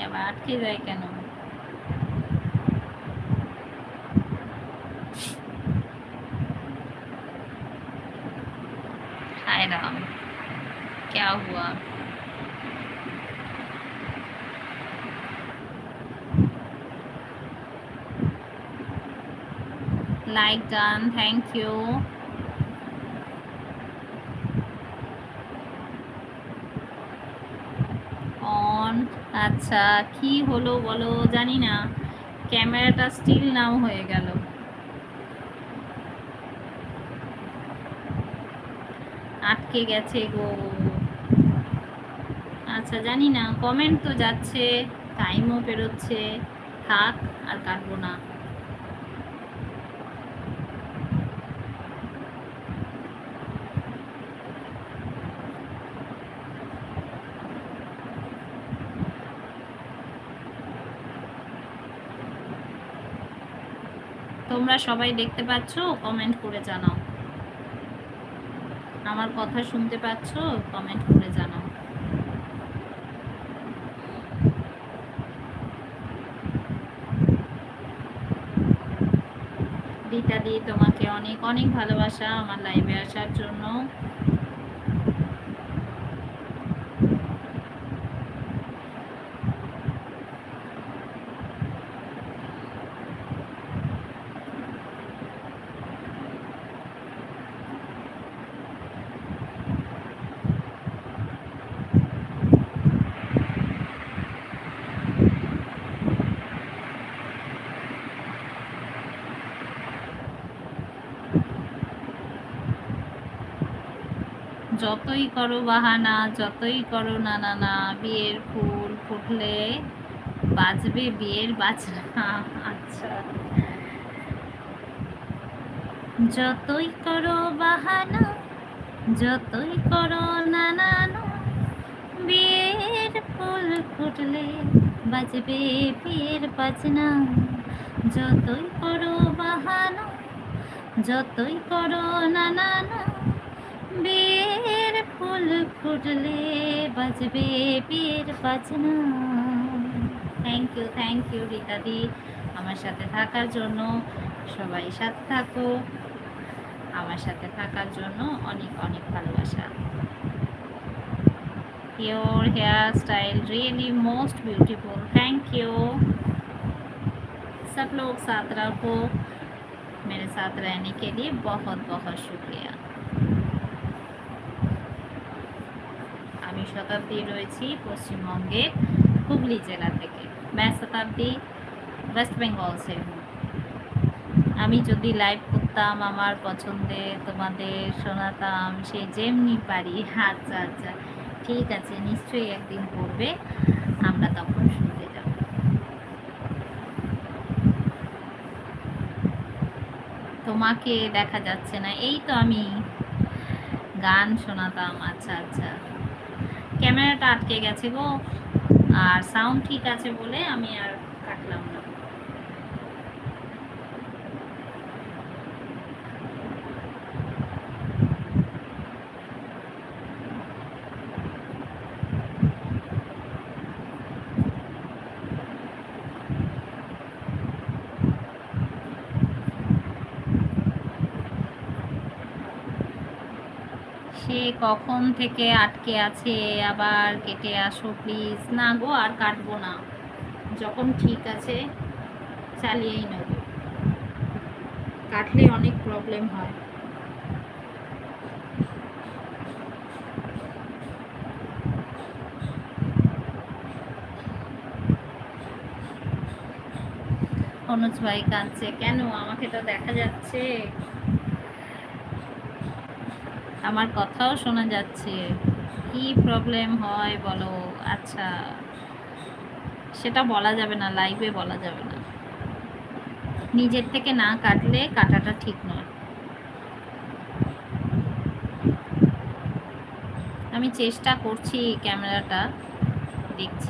আবার আটকে যায় কেন? हाय राम, क्या हुआ? Like done, thank you. On. আচ্ছা, কি হলো বলো, জানি না, ক্যামেরাটা স্টিল নাও হয়ে গেল। আটকে গেছে গো। আচ্ছা, জানি না, কমেন্ট তো যাচ্ছে, টাইমও পেরোচ্ছে, থাক আর কাটবো না। তোমরা সবাই দেখতে পাচ্ছ? কমেন্ট করে জানাও। আমার কথা শুনতে পাচ্ছ? কমেন্ট করে জানাও। রীতা দি, তোমাকে অনেক অনেক ভালোবাসা আমার লাইভে আসার জন্য। যতই করো বাহানা, যতই করো না না না, বিয়ের ফুল ফুটলে বাজবে বিয়ের বাজনা। আচ্ছা, যতই করো বাহানা, যতই করো না না না, বিয়ের ফুল ফুটলে বাজবে বিয়ের বাজনা। যতই করো বাহানা, যতই করো না না না, বিয়ের ফুল ফুটলে বাজবে বিয়ের বাজনা। থ্যাংক ইউ রীতাদি আমার সাথে থাকার জন্য। সবাই সাথে থাকো, আমার সাথে থাকার জন্য অনেক অনেক ভালোবাসা। Your hairstyle really most beautiful. Thank you. सब लोग साथ रहो, मेरे साथ रहने के लिए बहुत बहुत शुक्रिया। আমি শতাব্দী রয়েছি পশ্চিমবঙ্গের হুগলি জেলা থেকে। मैं শতাব্দী ওয়েস্ট বেঙ্গল से हूँ। আমি যদি লাইভ করতাম আমার পছন্দে, তোমাদের শোনাতাম, সে যেমনি পারি। আচ্ছা আচ্ছা, ঠিক আছে, নিশ্চয়ই একদিন করবে, আমরা তখন শুনতে যাব। তোমাকে দেখা যাচ্ছে না, এই তো আমি গান শোনাতাম। আচ্ছা আচ্ছা, ক্যামেরাটা আটকে গেছে গো, আর সাউন্ড ঠিক আছে বলে আমি আর কাটলাম না। সে কখন থেকে আটকে আছে, আবার কেটে আসো প্লিজ। না গো, আর কাটবো না, যখন ঠিক আছে চালিয়েই নেব, কাটলে অনেক প্রবলেম হয়। অনুজ ভাই কাঁদছে কেন? আমাকে তো দেখা যাচ্ছে, আমার কথাও শোনা যাচ্ছে, কি প্রবলেম হয় বলো? আচ্ছা, সেটা বলা যাবে না, লাইভে বলা যাবে না, নিজের থেকে না কাটলে কাটাটা ঠিক নয়। আমি চেষ্টা করছি, ক্যামেরাটা দেখছি।